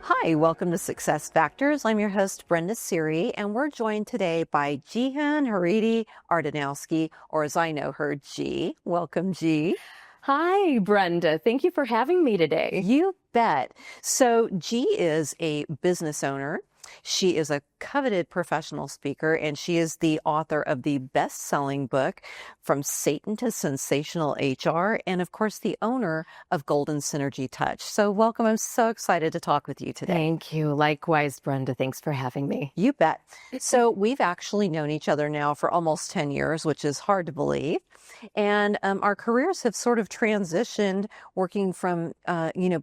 Hi, welcome to Success Factors. I'm your host, Brenda Siri, and we're joined today by Gehan Haridy-Ardanowski, or as I know her, G. Welcome, G. Hi, Brenda. Thank you for having me today. You bet. So G is a business owner. She is a coveted professional speaker, and she is the author of the best-selling book, From Satan to Sensational HR, and of course, the owner of Golden Synergy Touch. So welcome. I'm so excited to talk with you today. Thank you. Likewise, Brenda. Thanks for having me. You bet. So we've actually known each other now for almost 10 years, which is hard to believe. And our careers have sort of transitioned working from,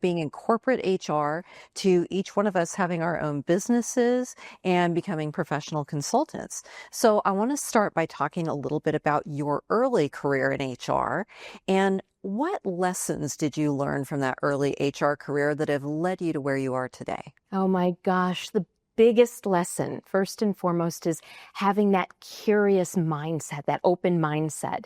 being in corporate HR to each one of us having our own businesses and becoming professional consultants. So I want to start by talking a little bit about your early career in HR and what lessons did you learn from that early HR career that have led you to where you are today? Oh my gosh, the biggest lesson, first and foremost, is having that curious mindset, that open mindset.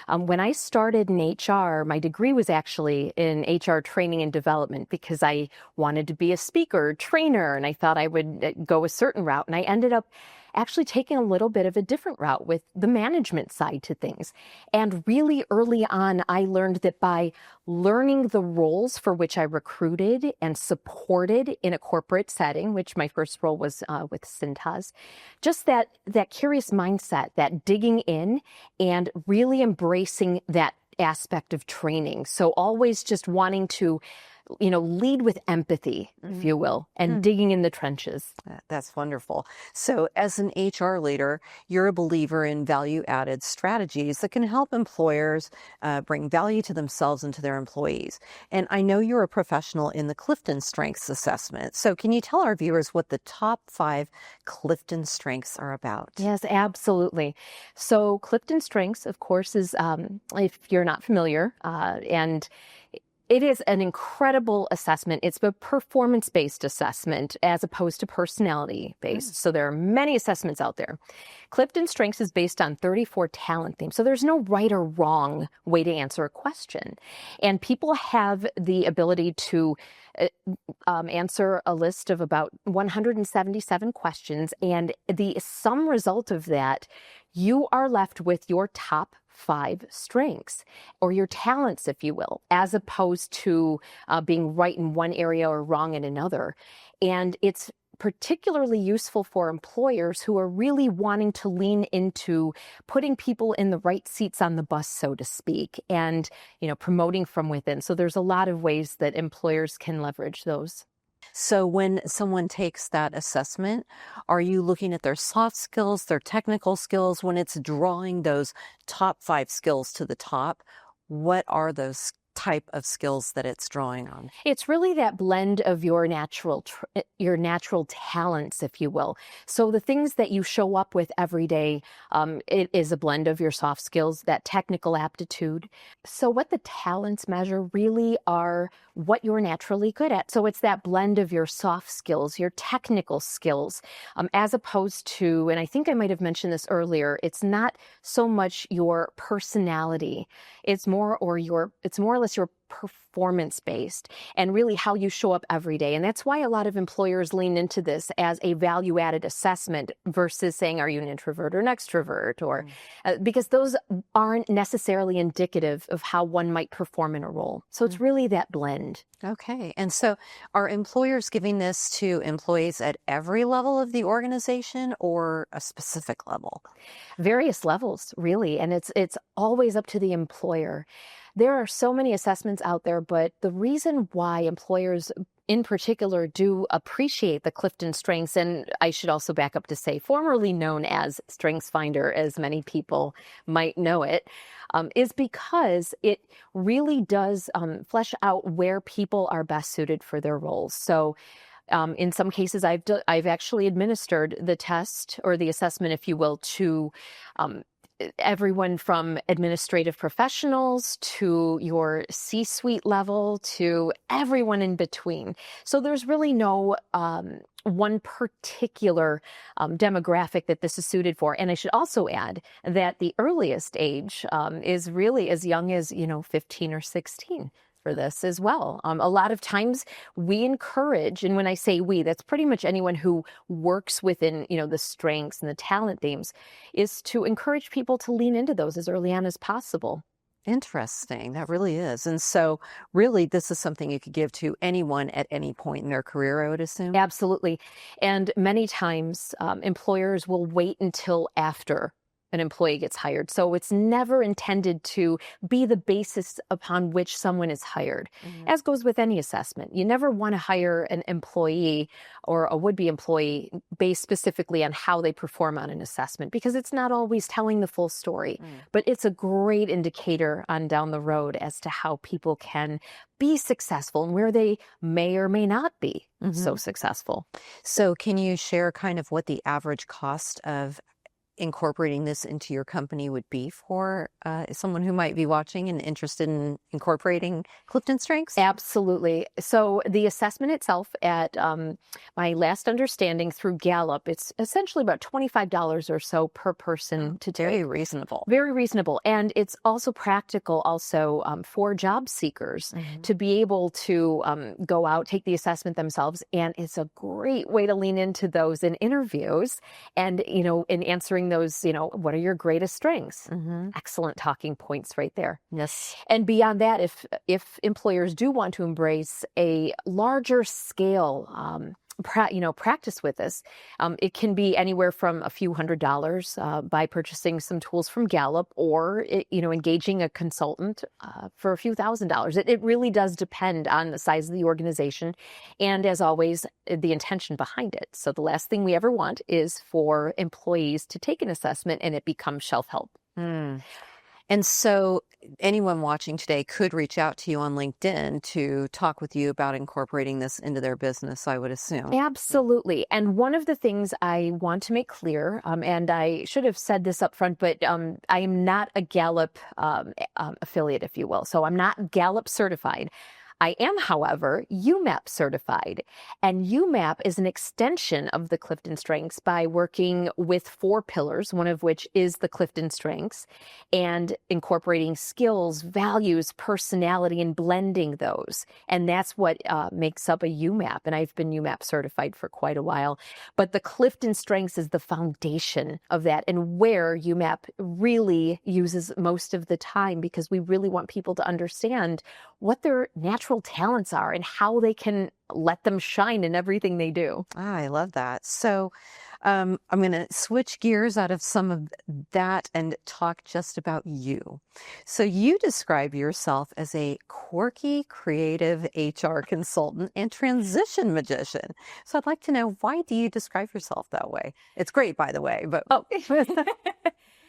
When I started in HR, my degree was actually in HR training and development because I wanted to be a speaker, trainer, and I thought I would go a certain route. And I ended up actually taking a little bit of a different route with the management side to things. And really early on, I learned that by learning the roles for which I recruited and supported in a corporate setting, which my first role was with Cintas, just that curious mindset, that digging in and really embracing that aspect of training. So always just wanting to lead with empathy, if you will, and digging in the trenches. That's wonderful. So as an HR leader, you're a believer in value-added strategies that can help employers bring value to themselves and to their employees. And I know you're a professional in the Clifton Strengths Assessment. So can you tell our viewers what the top 5 Clifton Strengths are about? Yes, absolutely. So Clifton Strengths, of course, is, if you're not familiar, and it is an incredible assessment. It's a performance-based assessment as opposed to personality-based. So there are many assessments out there. Clifton Strengths is based on 34 talent themes. So there's no right or wrong way to answer a question. And people have the ability to answer a list of about 177 questions. And the sum result of that, you are left with your top 5 strengths, or your talents, if you will, as opposed to being right in one area or wrong in another. And it's particularly useful for employers who are really wanting to lean into putting people in the right seats on the bus, so to speak, and, promoting from within. So there's a lot of ways that employers can leverage those. So when someone takes that assessment, are you looking at their soft skills, their technical skills? When it's drawing those top 5 skills to the top, what are those type of skills that it's drawing on? It's really that blend of your natural talents, if you will. So the things that you show up with every day, it is a blend of your soft skills, that technical aptitude. So what the talents measure really are what you're naturally good at. So it's that blend of your soft skills, your technical skills, as opposed to, and I think I might have mentioned this earlier, it's not so much your personality. It's more or less your performance based and really how you show up every day. And that's why a lot of employers lean into this as a value added assessment versus saying, are you an introvert or an extrovert? Or because those aren't necessarily indicative of how one might perform in a role. So it's really that blend. Okay. And so are employers giving this to employees at every level of the organization or a specific level? Various levels, really. And it's always up to the employer. There are so many assessments out there, but the reason why employers in particular do appreciate the Clifton Strengths, and I should also back up to say formerly known as StrengthsFinder, as many people might know it, is because it really does flesh out where people are best suited for their roles. So in some cases, I've actually administered the test or the assessment, if you will, to everyone from administrative professionals to your C-suite level to everyone in between. So there's really no one particular demographic that this is suited for. And I should also add that the earliest age is really as young as, 15 or 16. for this as well. A lot of times we encourage, and when I say we, that's pretty much anyone who works within, the strengths and the talent themes, is to encourage people to lean into those as early on as possible. Interesting. That really is. And so really this is something you could give to anyone at any point in their career, I would assume. Absolutely. And many times employers will wait until after an employee gets hired. So it's never intended to be the basis upon which someone is hired, as goes with any assessment. You never want to hire an employee or a would-be employee based specifically on how they perform on an assessment, because it's not always telling the full story. But it's a great indicator on down the road as to how people can be successful and where they may or may not be so successful. So can you share kind of what the average cost of incorporating this into your company would be for someone who might be watching and interested in incorporating Clifton Strengths? Absolutely. So the assessment itself, at my last understanding through Gallup, it's essentially about $25 or so per person to take. Very reasonable. Very reasonable. And it's also practical also for job seekers to be able to go out, take the assessment themselves. And it's a great way to lean into those in interviews and, in answering those, what are your greatest strengths? Excellent talking points right there. Yes. And beyond that, if employers do want to embrace a larger scale practice with this, it can be anywhere from a few $100s by purchasing some tools from Gallup, or engaging a consultant for a few $1,000s. It really does depend on the size of the organization, and as always, the intention behind it. So the last thing we ever want is for employees to take an assessment and it becomes shelf help. And so anyone watching today could reach out to you on LinkedIn to talk with you about incorporating this into their business, I would assume. Absolutely. And one of the things I want to make clear, and I should have said this up front, but I am not a Gallup affiliate, if you will. So I'm not Gallup certified. I am, however, UMAP certified, and UMAP is an extension of the Clifton Strengths by working with 4 pillars, one of which is the Clifton Strengths, and incorporating skills, values, personality, and blending those. And that's what makes up a UMAP, and I've been UMAP certified for quite a while. But the Clifton Strengths is the foundation of that, and where UMAP really uses most of the time, because we really want people to understand what their natural talents are and how they can let them shine in everything they do. I love that. So I'm going to switch gears out of some of that and talk just about you. So you describe yourself as a quirky, creative HR consultant and transition magician. So I'd like to know, why do you describe yourself that way? It's great, by the way, but... Oh.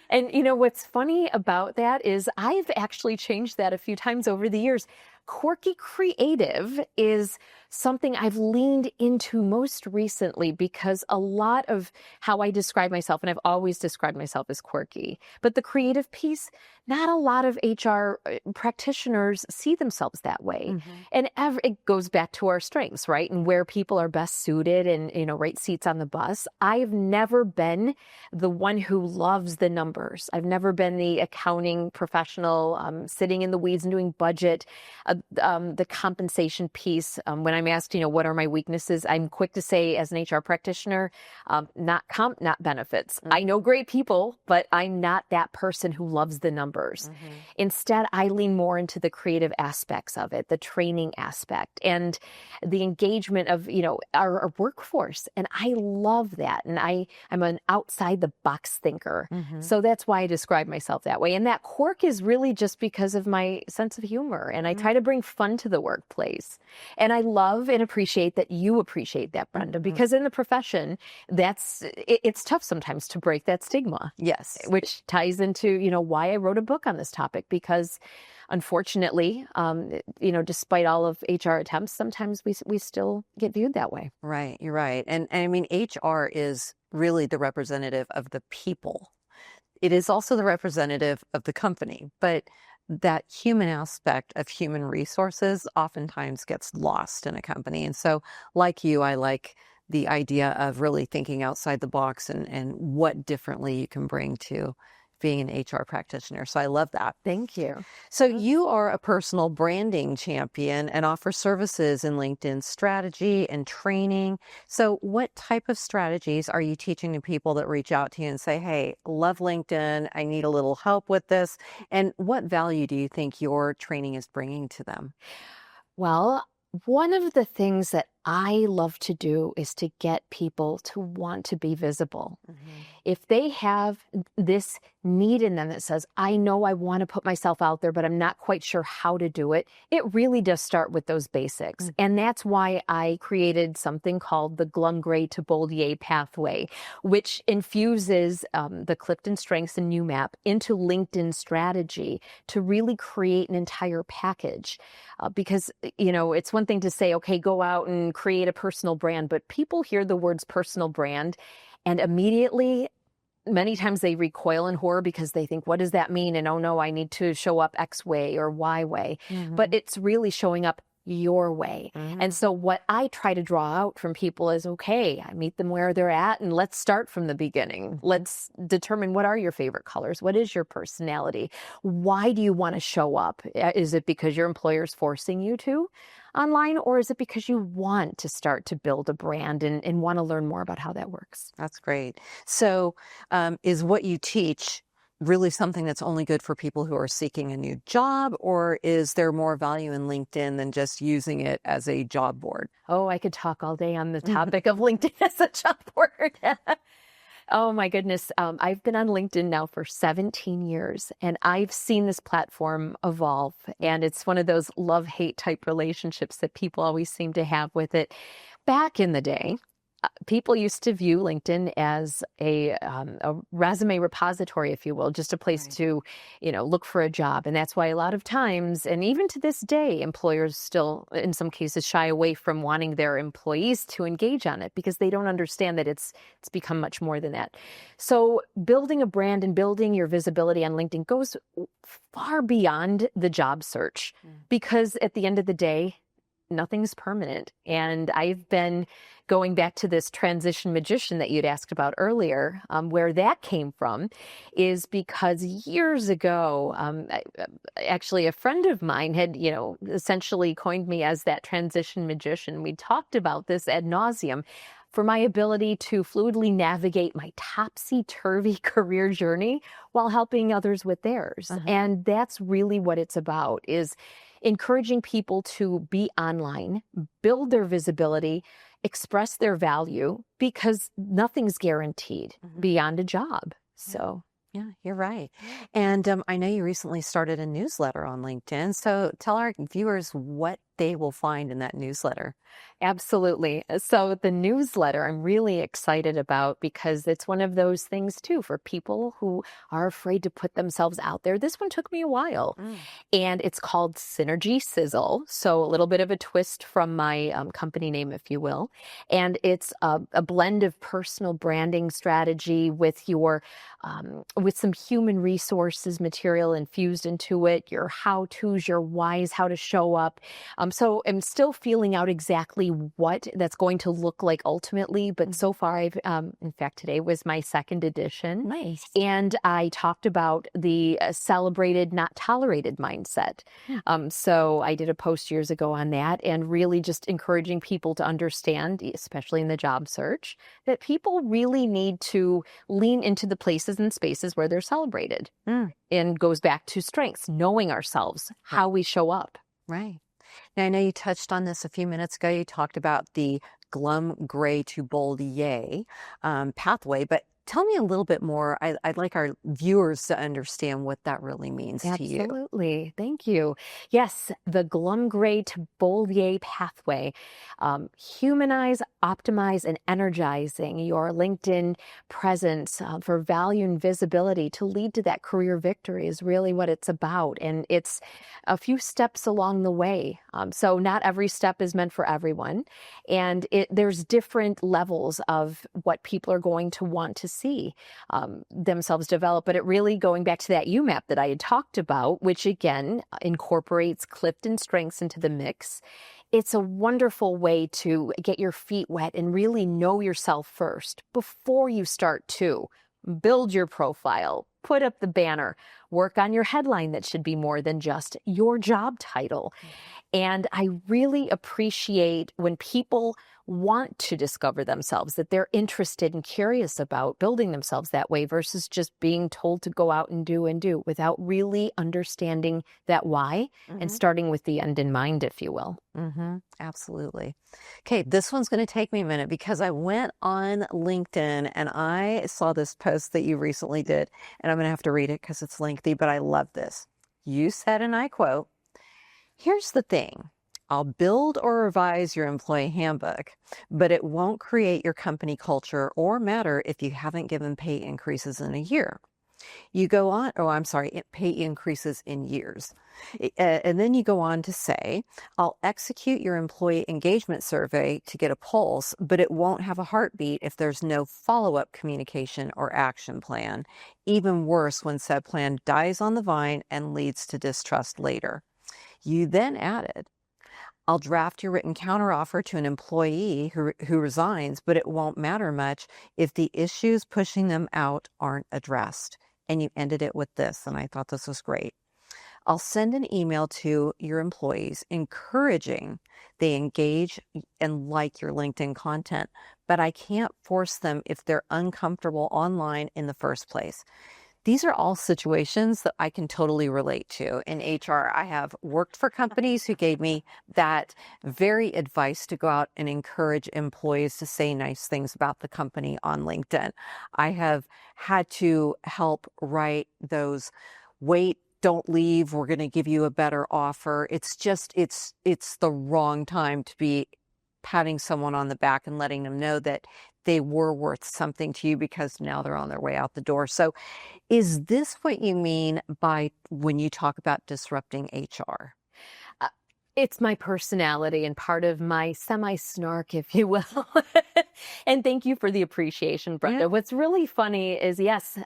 And what's funny about that is I've actually changed that a few times over the years. Quirky creative is something I've leaned into most recently, because a lot of how I describe myself, and I've always described myself as quirky, but the creative piece, not a lot of HR practitioners see themselves that way. And it goes back to our strengths, right? And where people are best suited and, right seats on the bus. I've never been the one who loves the numbers. I've never been the accounting professional sitting in the weeds and doing budget. The compensation piece, when I'm asked, what are my weaknesses, I'm quick to say, as an HR practitioner, not comp, not benefits. I know great people, but I'm not that person who loves the numbers. Instead, I lean more into the creative aspects of it, the training aspect, and the engagement of, our workforce. And I love that. And I'm an outside the box thinker. So that's why I describe myself that way. And that quirk is really just because of my sense of humor. And I try to bring fun to the workplace. And I love and appreciate that you appreciate that, Brenda, because in the profession, it's tough sometimes to break that stigma. Yes. Which ties into, why I wrote a book on this topic, because unfortunately, despite all of HR attempts, sometimes we still get viewed that way. Right. You're right. And I mean, HR is really the representative of the people. It is also the representative of the company, but that human aspect of human resources oftentimes gets lost in a company. And so, like you, I like the idea of really thinking outside the box and what differently you can bring to being an HR practitioner. So I love that. Thank you. So you are a personal branding champion and offer services in LinkedIn strategy and training. So what type of strategies are you teaching to people that reach out to you and say, hey, love LinkedIn, I need a little help with this? And what value do you think your training is bringing to them? Well, one of the things that I love to do is to get people to want to be visible. If they have this need in them that says, I know I want to put myself out there, but I'm not quite sure how to do it, it really does start with those basics. And that's why I created something called the Glum Gray to Bold Yay pathway, which infuses the Clifton Strengths and UMAP into LinkedIn strategy to really create an entire package. Because, it's one thing to say, okay, go out and create a personal brand, but people hear the words personal brand and immediately, many times they recoil in horror because they think, what does that mean? And oh no, I need to show up X way or Y way. But it's really showing up your way. And so what I try to draw out from people is, okay, I meet them where they're at and let's start from the beginning. Let's determine, what are your favorite colors? What is your personality? Why do you want to show up? Is it because your employer's forcing you to online, or is it because you want to start to build a brand and want to learn more about how that works? That's great. So is what you teach really something that's only good for people who are seeking a new job, or is there more value in LinkedIn than just using it as a job board? Oh, I could talk all day on the topic of LinkedIn as a job board. Oh my goodness. I've been on LinkedIn now for 17 years and I've seen this platform evolve, and it's one of those love-hate type relationships that people always seem to have with it. Back in the day, people used to view LinkedIn as a resume repository, if you will, just a place to, look for a job. And that's why a lot of times, and even to this day, employers still, in some cases, shy away from wanting their employees to engage on it because they don't understand that it's become much more than that. So building a brand and building your visibility on LinkedIn goes far beyond the job search, because at the end of the day, nothing's permanent. And I've been going back to this transition magician that you'd asked about earlier, where that came from is because years ago, actually a friend of mine had, essentially coined me as that transition magician. We talked about this ad nauseum for my ability to fluidly navigate my topsy-turvy career journey while helping others with theirs. And that's really what it's about, is encouraging people to be online, build their visibility, express their value, because nothing's guaranteed beyond a job. So yeah, you're right. And I know you recently started a newsletter on LinkedIn. So tell our viewers what they will find in that newsletter. Absolutely. So the newsletter I'm really excited about, because it's one of those things too for people who are afraid to put themselves out there. This one took me a while, and it's called Synergy Sizzle. So a little bit of a twist from my company name, if you will. And it's a blend of personal branding strategy with your with some human resources material infused into it, your how-tos, your whys, how to show up. So I'm still feeling out exactly what that's going to look like ultimately, but so far I've, in fact, today was my second edition. Nice. And I talked about the celebrated, not tolerated mindset. So I did a post years ago on that, and really just encouraging people to understand, especially in the job search, that people really need to lean into the places and spaces where they're celebrated. And goes back to strengths, knowing ourselves, how we show up. Right. Now, I know you touched on this a few minutes ago. You talked about the Glum Gray to Bold Yay pathway, but tell me a little bit more. I'd like our viewers to understand what that really means to you. Absolutely. Thank you. Yes, the Glum Gray to Bold Yay pathway. Humanize, optimize, and energizing your LinkedIn presence for value and visibility to lead to that career victory is really what it's about. And it's a few steps along the way. So not every step is meant for everyone. And there's different levels of what people are going to want to see themselves develop. But it really, going back to that UMAP that I had talked about, which again incorporates Clifton Strengths into the mix. It's a wonderful way to get your feet wet and really know yourself first before you start to build your profile, put up the banner. Work on your headline that should be more than just your job title. And I really appreciate when people want to discover themselves, that they're interested and curious about building themselves that way versus just being told to go out and do without really understanding that why and starting with the end in mind, if you will. Absolutely. Okay, this one's going to take me a minute because I went on LinkedIn and I saw this post that you recently did, and I'm going to have to read it because it's lengthy, but I love this. You said, and I quote, "Here's the thing. I'll build or revise your employee handbook, but it won't create your company culture or matter if you haven't given pay increases in a year." You go on, pay increases in years. And then you go on to say, "I'll execute your employee engagement survey to get a pulse, but it won't have a heartbeat if there's no follow-up communication or action plan. Even worse when said plan dies on the vine and leads to distrust later." You then added, "I'll draft your written counteroffer to an employee who resigns, but it won't matter much if the issues pushing them out aren't addressed." And you ended it with this, and I thought this was great. "I'll send an email to your employees encouraging they engage and like your LinkedIn content, but I can't force them if they're uncomfortable online in the first place." These are all situations that I can totally relate to. In HR, I have worked for companies who gave me that very advice to go out and encourage employees to say nice things about the company on LinkedIn. I have had to help write those, "Wait, don't leave, we're going to give you a better offer." It's just, it's the wrong time to be patting someone on the back and letting them know that they were worth something to you because now they're on their way out the door. So is this what you mean by when you talk about disrupting HR? It's my personality and part of my semi-snark, if you will. And thank you for the appreciation, Brenda. Yeah. What's really funny is, yes,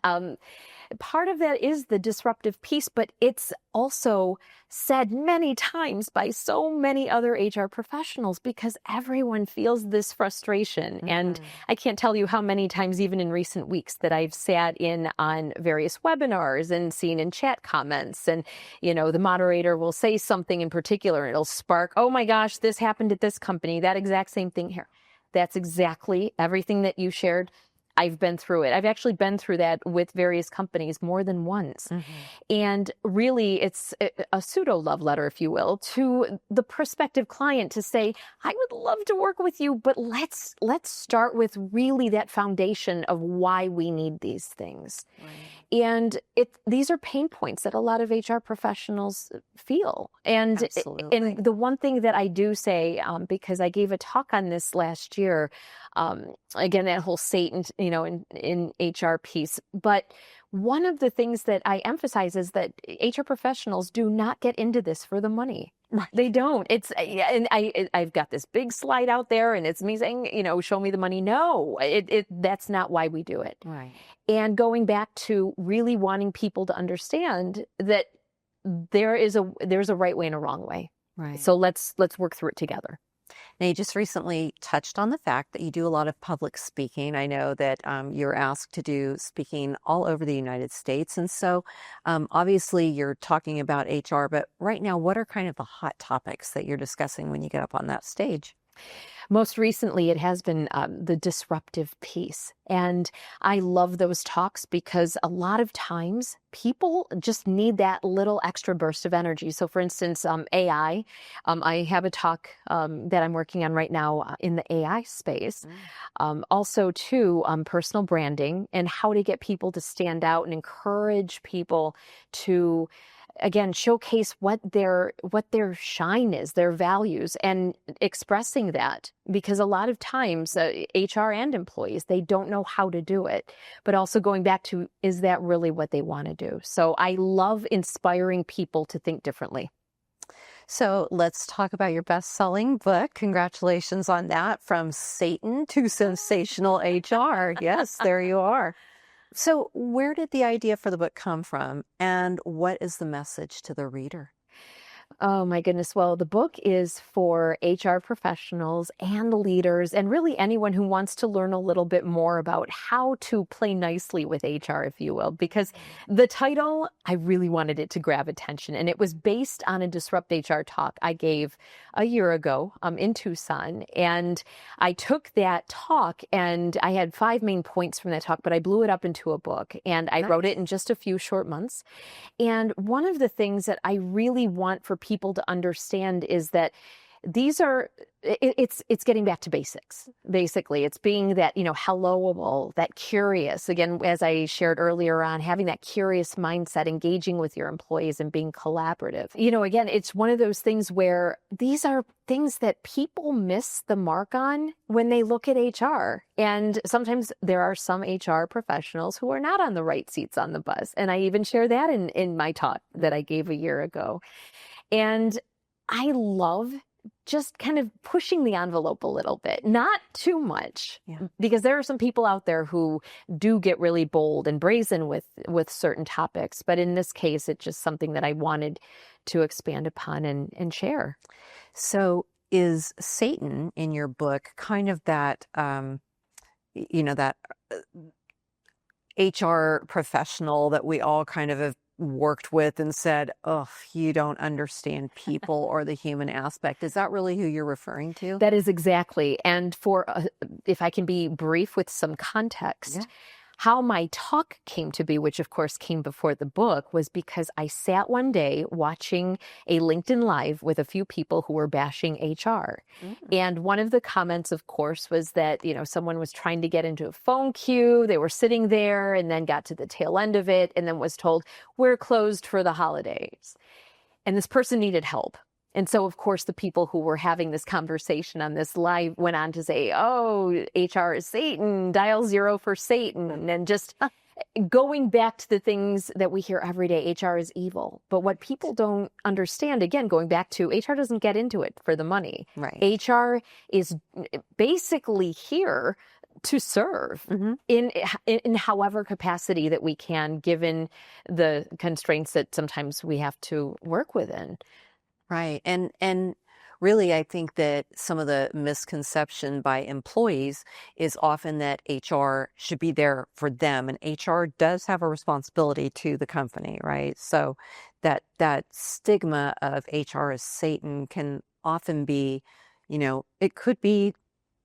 part of that is the disruptive piece, but it's also said many times by so many other HR professionals because everyone feels this frustration. And I can't tell you how many times, even in recent weeks, that I've sat in on various webinars and seen in chat comments. And, the moderator will say something in particular and it'll spark, "Oh my gosh, this happened at this company, that exact same thing here." That's exactly everything that you shared. I've been through it. I've actually been through that with various companies more than once. And really, it's a pseudo love letter, if you will, to the prospective client to say, "I would love to work with you, but let's start with really that foundation of why we need these things." Right. And these are pain points that a lot of HR professionals feel. And the one thing that I do say, because I gave a talk on this last year, again, that whole Satan, in HR piece. But one of the things that I emphasize is that HR professionals do not get into this for the money. Right. They don't. And I've got this big slide out there and it's me saying, "Show me the money." No, that's not why we do it. Right. And going back to really wanting people to understand that there's a right way and a wrong way. Right. So let's work through it together. Now, you just recently touched on the fact that you do a lot of public speaking. I know that you're asked to do speaking all over the United States. And so obviously you're talking about HR, but right now, what are kind of the hot topics that you're discussing when you get up on that stage? Most recently, it has been the disruptive piece. And I love those talks because a lot of times people just need that little extra burst of energy. So for instance, AI, I have a talk that I'm working on right now in the AI space. Also too, personal branding and how to get people to stand out and encourage people to, again, showcase what their shine is, their values, and expressing that. Because a lot of times, HR and employees, they don't know how to do it. But also going back to, is that really what they want to do? So I love inspiring people to think differently. So let's talk about your best-selling book. Congratulations on that. From Satan to Sensational HR. Yes, there you are. So where did the idea for the book come from, and what is the message to the reader? Oh my goodness. Well, the book is for HR professionals and leaders and really anyone who wants to learn a little bit more about how to play nicely with HR, if you will, because the title, I really wanted it to grab attention, and it was based on a Disrupt HR talk I gave a year ago in Tucson. And I took that talk and I had 5 main points from that talk, but I blew it up into a book and I wrote it in just a few short months. And one of the things that I really want for people to understand is that it's getting back to basics. Basically, it's being that, helloable, that curious, again, as I shared earlier on, having that curious mindset, engaging with your employees and being collaborative. Again, it's one of those things where these are things that people miss the mark on when they look at HR. And sometimes there are some HR professionals who are not on the right seats on the bus. And I even share that in my talk that I gave a year ago. And I love just kind of pushing the envelope a little bit, not too much, because there are some people out there who do get really bold and brazen with certain topics. But in this case, it's just something that I wanted to expand upon and share. So is Satan in your book kind of that, that HR professional that we all kind of have worked with and said, oh, you don't understand people or the human aspect? Is that really who you're referring to? That is exactly. And if I can be brief with some context, how my talk came to be, which of course came before the book, was because I sat one day watching a LinkedIn Live with a few people who were bashing HR. And one of the comments, of course, was that, someone was trying to get into a phone queue. They were sitting there and then got to the tail end of it and then was told, we're closed for the holidays. And this person needed help. And so, of course, the people who were having this conversation on this live went on to say, oh, HR is Satan, dial 0 for Satan, and just going back to the things that we hear every day, HR is evil. But what people don't understand, again, going back to HR doesn't get into it for the money. Right. HR is basically here to serve in however capacity that we can, given the constraints that sometimes we have to work within. Right. And really, I think that some of the misconception by employees is often that HR should be there for them, and HR does have a responsibility to the company, right? So that stigma of HR as Satan can often be, it could be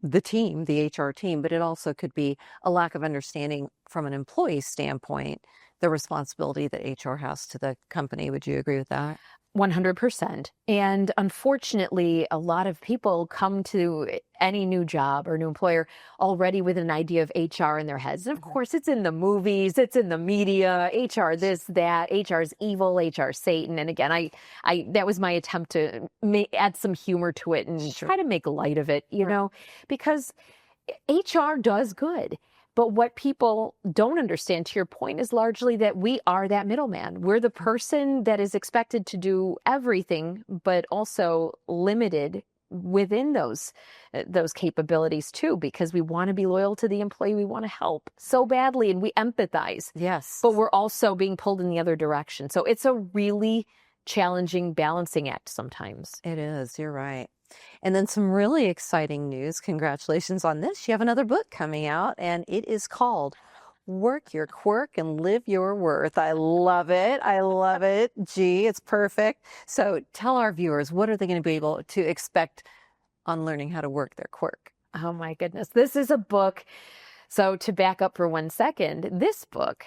the team, the HR team, but it also could be a lack of understanding from an employee standpoint, the responsibility that HR has to the company. Would you agree with that? 100%. And unfortunately, a lot of people come to any new job or new employer already with an idea of HR in their heads. And of course, it's in the movies, it's in the media, HR this, that, HR is evil, HR Satan. And again, I that was my attempt to add some humor to it and try to make light of it, because HR does good. But what people don't understand, to your point, is largely that we are that middleman. We're the person that is expected to do everything, but also limited within those capabilities too, because we want to be loyal to the employee. We want to help so badly and we empathize. Yes. But we're also being pulled in the other direction. So it's a really challenging balancing act sometimes. It is. You're right. And then some really exciting news. Congratulations on this. You have another book coming out, and it is called Work Your Quirk and Live Your Worth. I love it. I love it. Gee, it's perfect. So tell our viewers, what are they going to be able to expect on learning how to work their quirk? Oh my goodness. This is a book. So to back up for 1 second, this book,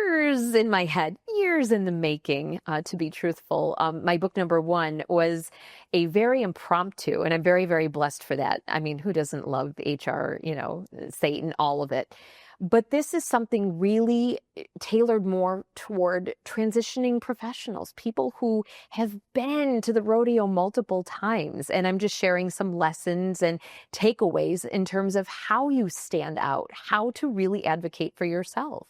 years in my head, years in the making, to be truthful. My book number 1 was a very impromptu, and I'm very, very blessed for that. I mean, who doesn't love HR, Satan, all of it. But this is something really tailored more toward transitioning professionals, people who have been to the rodeo multiple times. And I'm just sharing some lessons and takeaways in terms of how you stand out, how to really advocate for yourself,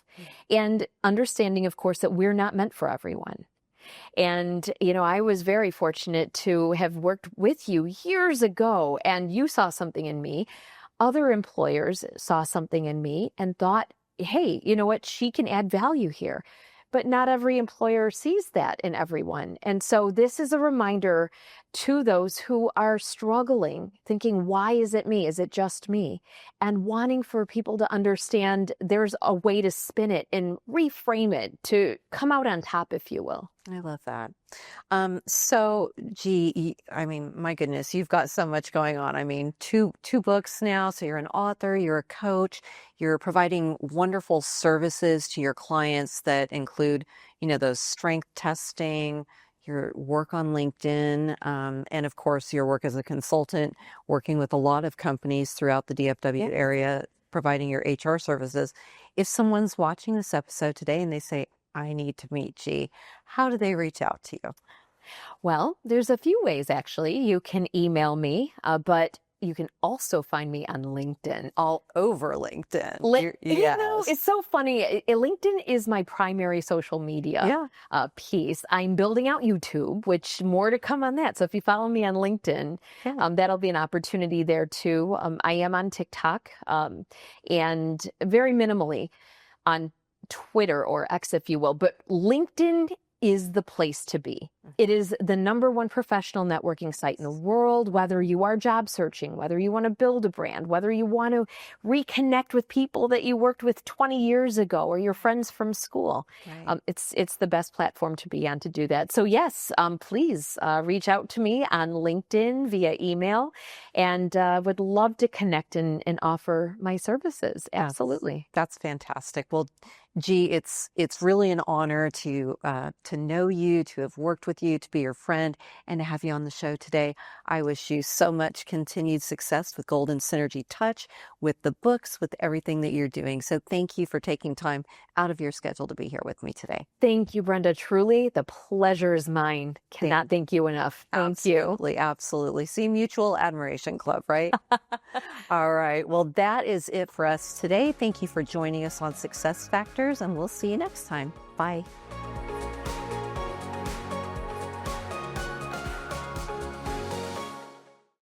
and understanding, of course, that we're not meant for everyone. And, I was very fortunate to have worked with you years ago, and you saw something in me. Other employers saw something in me and thought, hey, you know what? She can add value here. but not every employer sees that in everyone. And so this is a reminder to those who are struggling, thinking, why is it me? Is it just me? And wanting for people to understand there's a way to spin it and reframe it to come out on top, if you will. I love that. So, gee, I mean, my goodness, you've got so much going on. I mean, two books now. So you're an author, you're a coach, you're providing wonderful services to your clients that include, those strength testing, your work on LinkedIn, and of course, your work as a consultant, working with a lot of companies throughout the DFW area, providing your HR services. If someone's watching this episode today and they say, I need to meet G, how do they reach out to you? Well, there's a few ways, actually. You can email me, but you can also find me on LinkedIn. All over LinkedIn. Yes. It's so funny. LinkedIn is my primary social media piece. I'm building out YouTube, which more to come on that. So if you follow me on LinkedIn, that'll be an opportunity there too. I am on TikTok and very minimally on Twitter or X, if you will, but LinkedIn is the place to be. It is the #1 professional networking site in the world, whether you are job searching, whether you want to build a brand, whether you want to reconnect with people that you worked with 20 years ago or your friends from school. Right. It's the best platform to be on to do that. So yes, please reach out to me on LinkedIn via email, and would love to connect and offer my services. Absolutely. That's fantastic. Well, G, it's really an honor to know you, to have worked with you, to be your friend, and to have you on the show today. I wish you so much continued success with Golden Synergy Touch, with the books, with everything that you're doing. So thank you for taking time out of your schedule to be here with me today. Thank you, Brenda. Truly, the pleasure is mine. Cannot thank you enough. Thank you. Absolutely. See, mutual admiration club, right? All right. Well, that is it for us today. Thank you for joining us on Success Factors, and we'll see you next time. Bye.